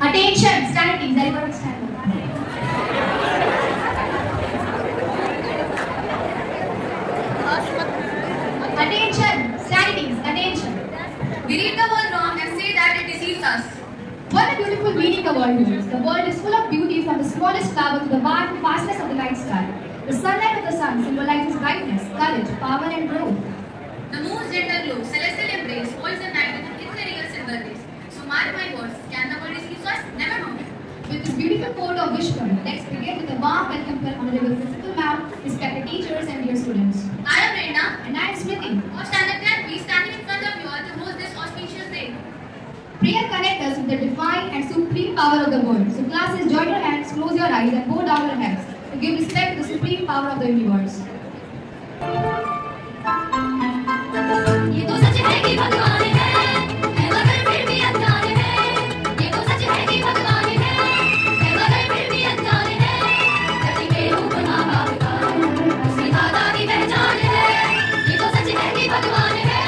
Attention, stand please. Everyone stand. Attention, stand please. Attention. We read the word wrong and say that it deceives us. What a beautiful meaning the world holds. The world is full of beauty from the smallest flower to the vastness of the night sky. The sunlight of the sun symbolizes brightness, courage, power and growth. The moon's gentle glow, celestial embrace, holds the night in an ethereal silver rays. So mark my words, can the world deceive us? Never know. With this beautiful quote of Vishnu, let's begin with a warm welcome to our honorable principal ma'am, respected teachers and dear students. I am Prerna. And I am Smriti. Our standard can be standing in front of you all to host this auspicious day. Prayer connects us with the divine and supreme power of the world. So classes, join your hands, close your eyes and bow down your heads to give respect to the supreme power of the universe. ये तो सच है कि भगवान है मगर फिर भी अनजान है। ये तो सच है कि भगवान है मगर फिर भी अनजान है। धरती पे रूप माँ बाप का उसकी दादा की पहचान है। ये तो सच है कि भगवान है।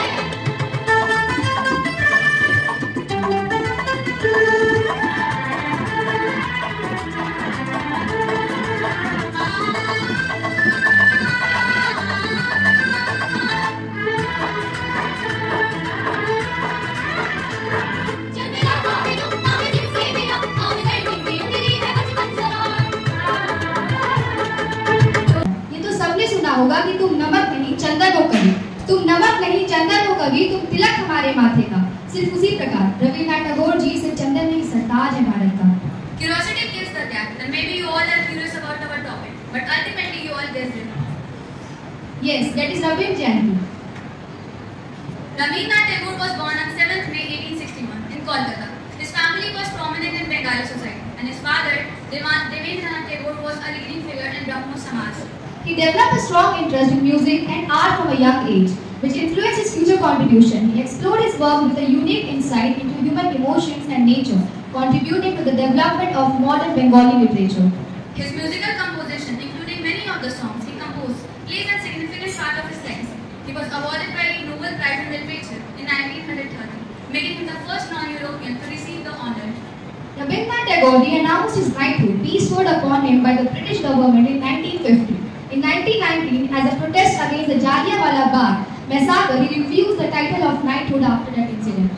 होगा कि तुम नमक नहीं चंदन हो कभी, तुम नमक नहीं चंदन हो कभी, तुम तिलक हमारे माथे का। सिर्फ उसी प्रकार रविन्द्रनाथ टैगोर जी से चंदन नहीं सरताज है भारत का। Curiosity kills the cat, and maybe you all are curious about our topic, but ultimately you all guessed it. Yes, that is Rabindra Jayanti. Rabindranath Tagore was born on 7th May 1861 in Kolkata. His family was prominent in Bengali society, and his father, Devendranath Tagore, was a leading figure in Brahmo Samaj. He developed a strong interest in music and art from a young age, which influenced his future contribution. He explored his work with a unique insight into human emotions and nature, contributing to the development of modern Bengali literature. His musical composition, including many of the songs he composed, plays a significant part of his legacy. He was awarded by the Nobel Prize in Literature in 1930, making him the first non-European to receive the honor. Rabindranath Tagore announced his knighthood bestowed upon him by the British government in 1950. In 1919, as a protest against the Jallianwala Bagh massacre, he refused the title of knighthood after that incident.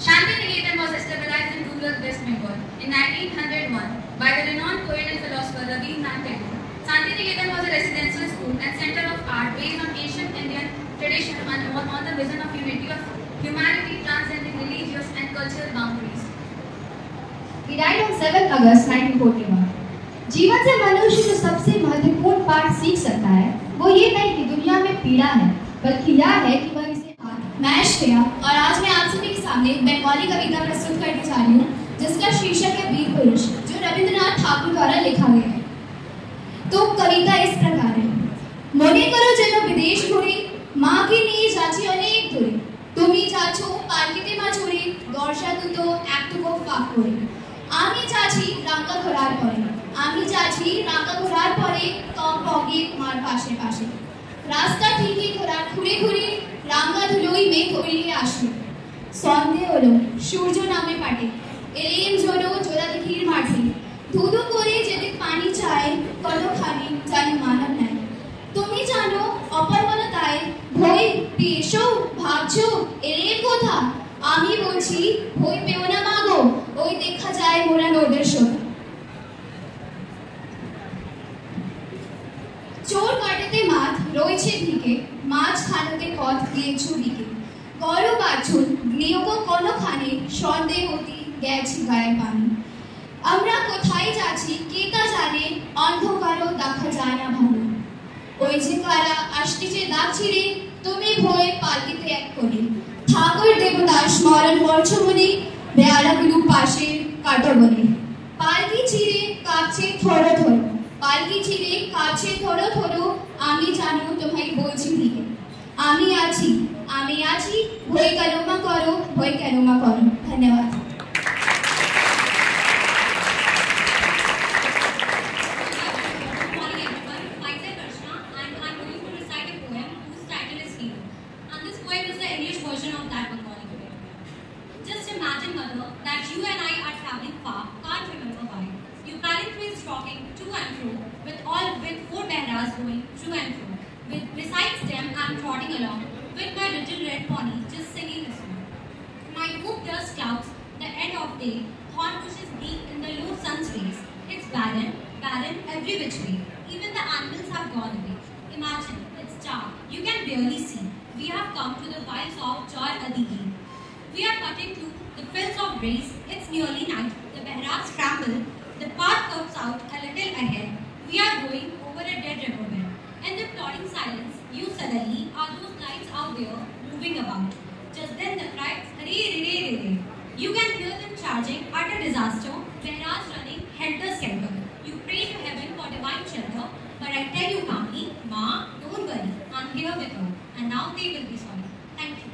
Shantiniketan was established in rural West Bengal in 1901 by the renowned poet and philosopher Rabindranath Tagore. Shantiniketan was a residential school and center of art based on ancient Indian tradition and on the vision of unity of humanity transcending religious and cultural boundaries. He died on 7 August 1941. जीवन से मनुष्य जो सबसे महत्वपूर्ण पाठ सीख सकता है वो ये नहीं कि दुनिया में पीड़ा है, बल्कि यह है कि वह इसे मैं श्रेया और आज मैं आप सभी के सामने एक बंगाली कविता प्रस्तुत करने जा रही हूँ जिसका शीर्षक है वीर पुरुष, जो रविंद्रनाथ ठाकुर द्वारा लिखा गया है। तो कविता इस प्रकार है। मने करो जेनो विदेश घुरे माँ की নিয়ে যাচ্ছি অনেক দূরে, তুমি যাচ্ছো পালকিতে মা চড়ে দর্শা দুটো একটুকু ফাঁক করে, আমি যাচ্ছি রাঙ্গা ঘোড়ার পরে, আমি যাচ্ছি রাঙ্গা ঘোড়ার পরে টক টকে মার পাশে পাশে, রাস্তা ঠিকই ঘোড়ার ঘুরে ঘুরে রাঙ্গা ধুলোই মেঘ উড়িয়ে আসে, সন্ধে হলো সূর্য নামে পাটে, এলেম ঝোড়ো জোড়াদিঘির মাঠে, ধুধু করে যেতে পানি চায় কতখানি জানি মানব নাই, তুমি জানো অপরমলতায় ভয় পেয়েছো ভাবছো এলেম কোথা, আমি বলছি ভয় পেও না মাগো, ওই দেখা যায় মোরা নদের শোধ। চোর কাটাতে মাছ রয়েছে ধিকে, মাছ খানাতে পথ দিয়েছো দিকে, করো বাছুর নিয়োগ কোনখানে সন্দেহতি গেছি গায়ে পানি, আমরা কোথায় যাচ্ছি কে তা জানে অন্ধকারও দেখা যায় না ভালো, ওই যে কারা আসতেছে ডাকছি রে তুমি ভয়ে পালকিতে এক করে, ঠাকুর দেবতার স্মরণ করছো মনে বেয়ারাগুলো পাশে কাটো বলে, পালকি চিরে কাছে থরো থরো, পালকি চিরে কাছে থরো থরো, আমি জানো তোমায় বলছি দিকে, আমি আছি ভয় কেন মা করো, ভয় কেন মা করো। ধন্যবাদ। And this poem is the English version of that Bengali. my mother that you and I are traveling far, can't remember why. You palanquins rocking to and fro, with 4 behras going to and fro. Besides them, I'm trotting along with my little red pony, just singing a song. My hoop dust clouds the end of day, thorn bushes deep in the low sun's rays. It's barren, barren every which way. Even the animals have gone away. Imagine, it's dark. You can barely see. We have come to the wilds of Joy Adigi. We are cutting through the fields of race. It's nearly night. The behras scramble. The path curves out a little ahead. We are going over a dead riverbed. In the plodding silence, you suddenly are those lights out there moving about. Just then the cries, "Hare, hare, hare." You can hear them charging at a disaster. Behras running helter-skelter. You pray to heaven for divine shelter. But I tell you calmly, Ma, don't worry. I'm here with her. And now they will be sorry. Thank you.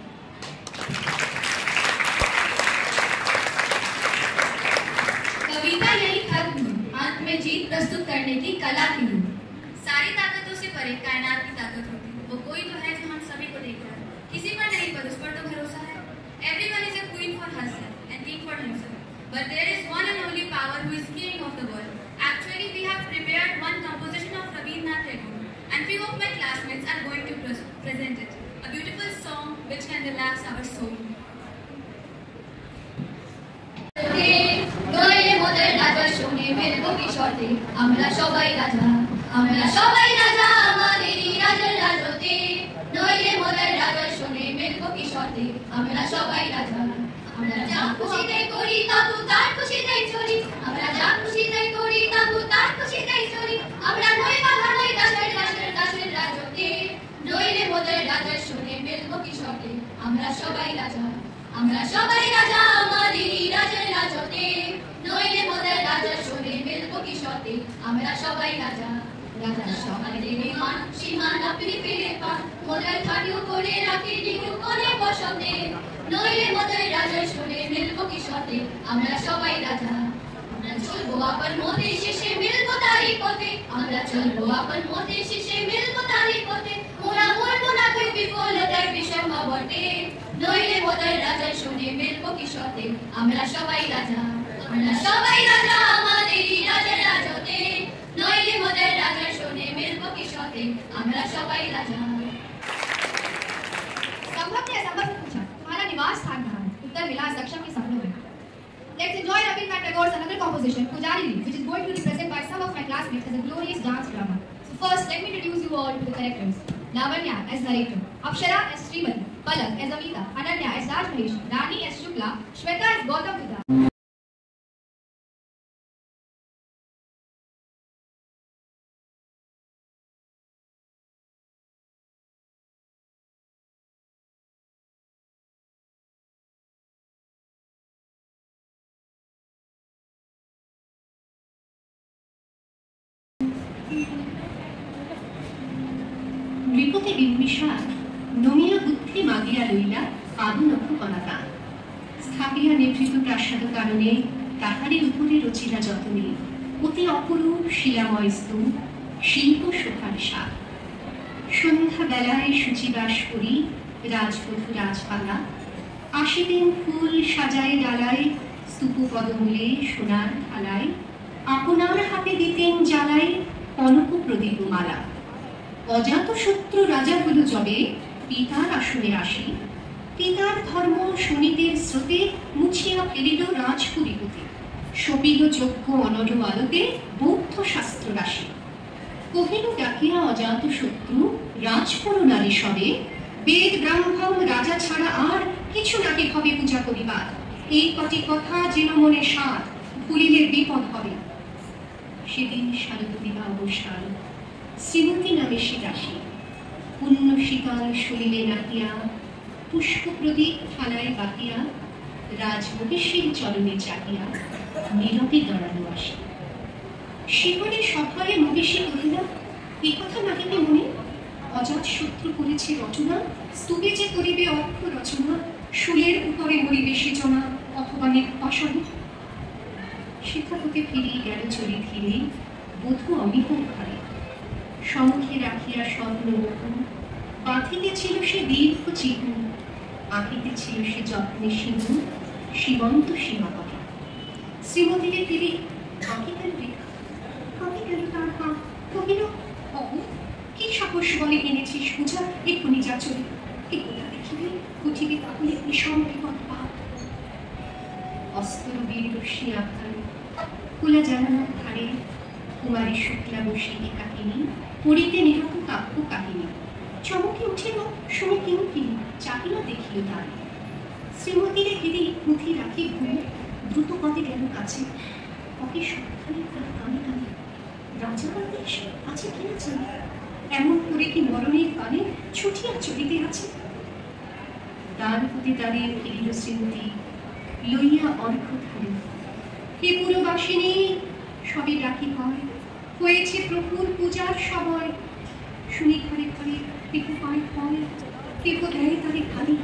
कविता यही खत्म, अंत में जीत प्रस्तुत करने की कला की हूँ। सारी ताकतों से परे कायनात की ताकत होती है। वो कोई तो है जो हम सभी को देख रहा है। किसी पर नहीं पर उस पर तो भरोसा है। Everyone is a queen for herself and king for himself. But there is one and only power who is king of the world. Actually, we have prepared one composition of Rabindranath Tagore, and few of my classmates are going to present it. A beautiful song which can relax our soul. আমরা সবাই রাজা, আমরা সবাই রাজা, আমাদেরই রাজার রাজতে। নইলে মোদের রাজা শুনে মেলবো কি শর্তে? আমরা সবাই রাজা, আমরা যা খুশিতে করি তাবু তার খুশিতেই চলি। আমরা যা খুশিতে করি তাবু তার খুশিতেই চলি। আমরা নই বাধা নই দাসের দাসের দাসের রাজতে। নইলে মোদের রাজা শুনে মেলবো কি শর্তে? আমরা সবাই রাজা, আমরা সবাই রাজা, আমাদেরই রাজার রাজতে। নইলে মোদের রাজা শুনে মেলবো কি শর্তে? আমরা সবাই রাজা, রাজা সবাই দেবে মান, সীমান আপনি ফিরে পান। মোদের খাটিও করে রাখি নিগু কোনে বসতে। নইলে মোদের রাজা শুনে মেলবো কি শর্তে? আমরা সবাই রাজা, আমরা চলবো আপন মতে শেষে মিলবো তারই পথে। আমরা চলবো আপন মতে শেষে মিলবো তারই পথে। মোরা মরবো না কেউ বিফলতার বিষম বটে। নইলে মোদের রাজা শুনে মিলবো কি শর্তে? আমরা সবাই রাজা, আমরা সবাই রাজা, আমাদেরই রাজার রাজতে। নইলে মোদের রাজা শুনে মিলবো কি শর্তে? আমরা সবাই রাজা। संभव ने असंभव से पूछा, तुम्हारा निवास स्थान कहाँ है? उत्तर मिला, सक्षम के सपनों में। Let's enjoy Rabindranath Tagore's another composition, Pujari, which is going to be presented by some of my classmates as a glorious dance drama. So first, let me introduce you all to the characters. Lavanya as narrator, Apshara as Srimati, Palak as Amita, Ananya as Raj Mahesh, Rani as Shukla, Shweta as Gautam Buddha. নৃপতি বিম্বিসার নমিয়া বুদ্ধি মাগিয়া লইলা পাদনক্ষ কলাকা স্থাপিয়া নিভৃত প্রাসাদ কারণে তাহারই উপরে রচিলা যতনে অতি অপরূপ শিলাময় স্তূপ শিল্প শোভার সাপ। সন্ধ্যা বেলায় শুচিবাস করি রাজবধূ রাজপালা, আসিতেন ফুল সাজায় ডালায় স্তূপ পদমূলে সোনার থালায়, আপনার হাতে দিতেন জ্বালায় কনক প্রদীপ মালা। অজাত শত্রু রাজা হল যবে পিতার আসনে আসি, পিতার ধর্ম সুনীতির স্রোতে মুছিয়া ফেলিল রাজপুরীপতি, সপিল যজ্ঞ অনর আলোতে বৌদ্ধ শাস্ত্র রাশি। কহিল ডাকিয়া অজাত শত্রু রাজপুর নারী সবে, বেদ ব্রাহ্মণ রাজা ছাড়া আর কিছু নাকি হবে পূজা করিবার। এই কটি কথা যেন মনে সাধ, ভুলিলে বিপদ হবে। সেদিন শারদীবা অবসান, শ্রীমতী নামে সে দাসী, পুণ্য শীতল শরীরে নাহিয়া পুষ্প প্রদীপ থালায় বাহিয়া, রাজমহিষীর চরণে চাহিয়া নীরবে দাঁড়ানো আসে। শিবনে সভায় মহিষী কহিলা, এই কথা নাহিতে মনে, অজাত শত্রু করেছে রচনা, স্তূপে যে করিবে অর্থ রচনা, শুলের উপরে মরিবে সেচনা অথবা নির্বাসনে। সেথা হতে ফিরিয়ে গেল চলি ধীরে বধূ অমিতার ঘরে, সম্মুখে রাখিয়া স্বর্ণ মুকুট, বাঁধিতেছিল সে দীর্ঘ চিহ্ন, আঁকিতেছিল সে যত্নে সিঁদুর, সীমন্ত সীমাপথে। শ্রীমতীকে তিনি কাকে গেল রেখা, কাকে গেল তার হাত, কহিল, কি সাহস বলে এনেছিস পূজা এক্ষুনি যা চলে, এ কোথা দেখিবে উঠিবে তাহলে বিষম বিপদ পাপ। অস্তর বীর রশ্মি আখ্যানে কুলা জানানোর ধারে কুমারী শুক্লা বসে একাকিনী পড়িতে নিহত কাব্য কাহিনী। চমকে উঠিল শুনে কিঙ্কিনী, চাহিল দেখিল তার। শ্রীমতীরে হেরি পুঁথি রাখি ঘুরে দ্রুত পদে গেল কাছে, ওকে সাবধানে তার কানে কানে, রাজার দেশ আছে কিনা জানে, এমন করে কি মরণের কানে ছুটিয়া চলিতে আছে। দ্বার হতে দাঁড়িয়ে ফিরিল শ্রীমতী লইয়া অর্ঘ্য ধারে। হে পুরবাসিনী, সবে ডাকি হয়, হয়েছে প্রভুর পূজার সময়। শুনি ঘরে ঘরে কেহ পায় ফল, কেহ দেয় তারে খালি।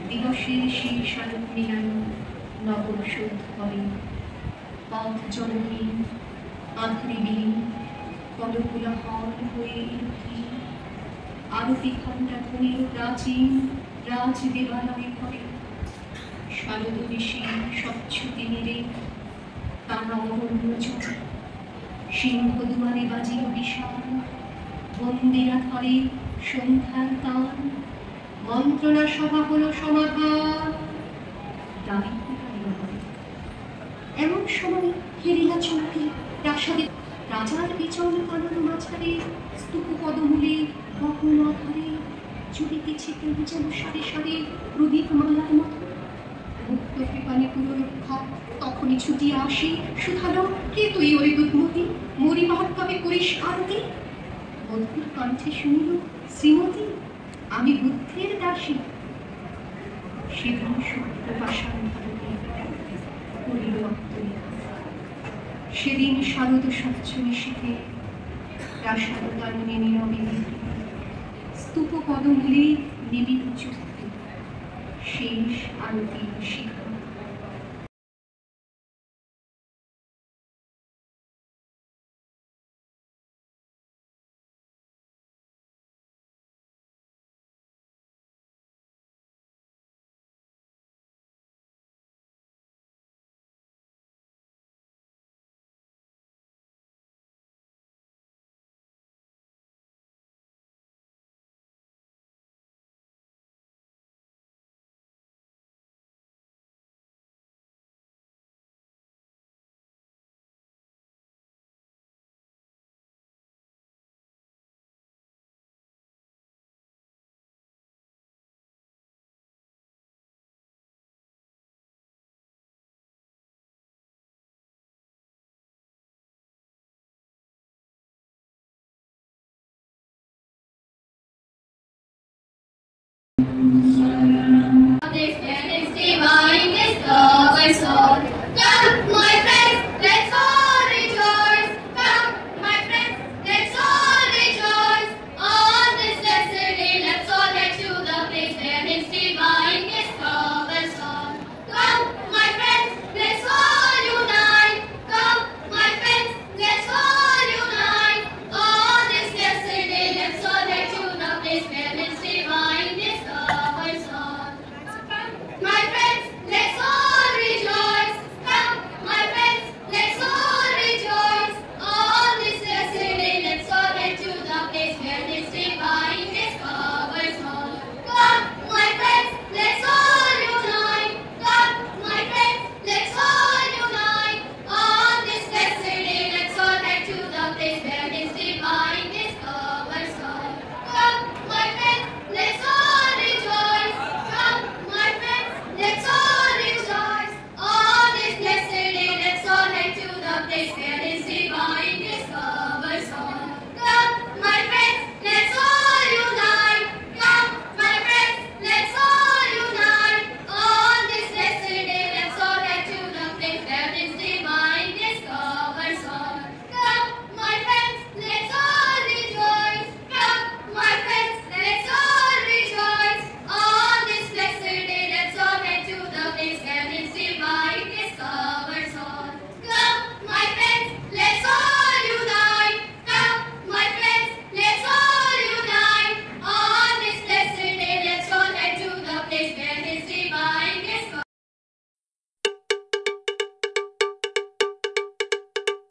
দিবসের শেষ আলোক মিলান নগর শোধ করে, পথ জনহীন আঁধারে বিলীন, পদকুলা হল হয়ে উঠি। আরতি ঘণ্টা ধ্বনিল প্রাচীন রাজ দেবালয়ে ঘরে। শারদ বেশি স্বচ্ছ তিমিরে তারা অরণ্য চলে, সিংহ দুয়ারে বাজিল বিশাল, বন্দিরা ধরে সন্ধ্যার তান। মন্ত্রণা সভা হলো সমাধান, দারিদ্র হয়। এমন সময় ফেরিলা চৌকি প্রাসাদে, রাজার বিচল কানন মাঝারে, স্তূপ পদমূলে বহন আধারে চুরিতেছে কেউ যেন সারে সারে প্রদীপ মালার মতো। মুক্ত কৃপানে পুররক্ষক তখনই ছুটিয়া আসি, শুধালো, কে তুই ওরে দুধমতি, মরিবার কবে করিস আরতি। বধূর কণ্ঠে শুনিল, শ্রীমতী আমি বুদ্ধের দাসী। সেদিন সত্য পাষাণ ভারতে করিল আত্মনিকা। সেদিন শারদ স্বচ্ছ নিশীথে প্রাসাদ কাননে নীরবে স্তূপ পদমূলে নিবিড় চুক্তি শেষ আরতি শিখা।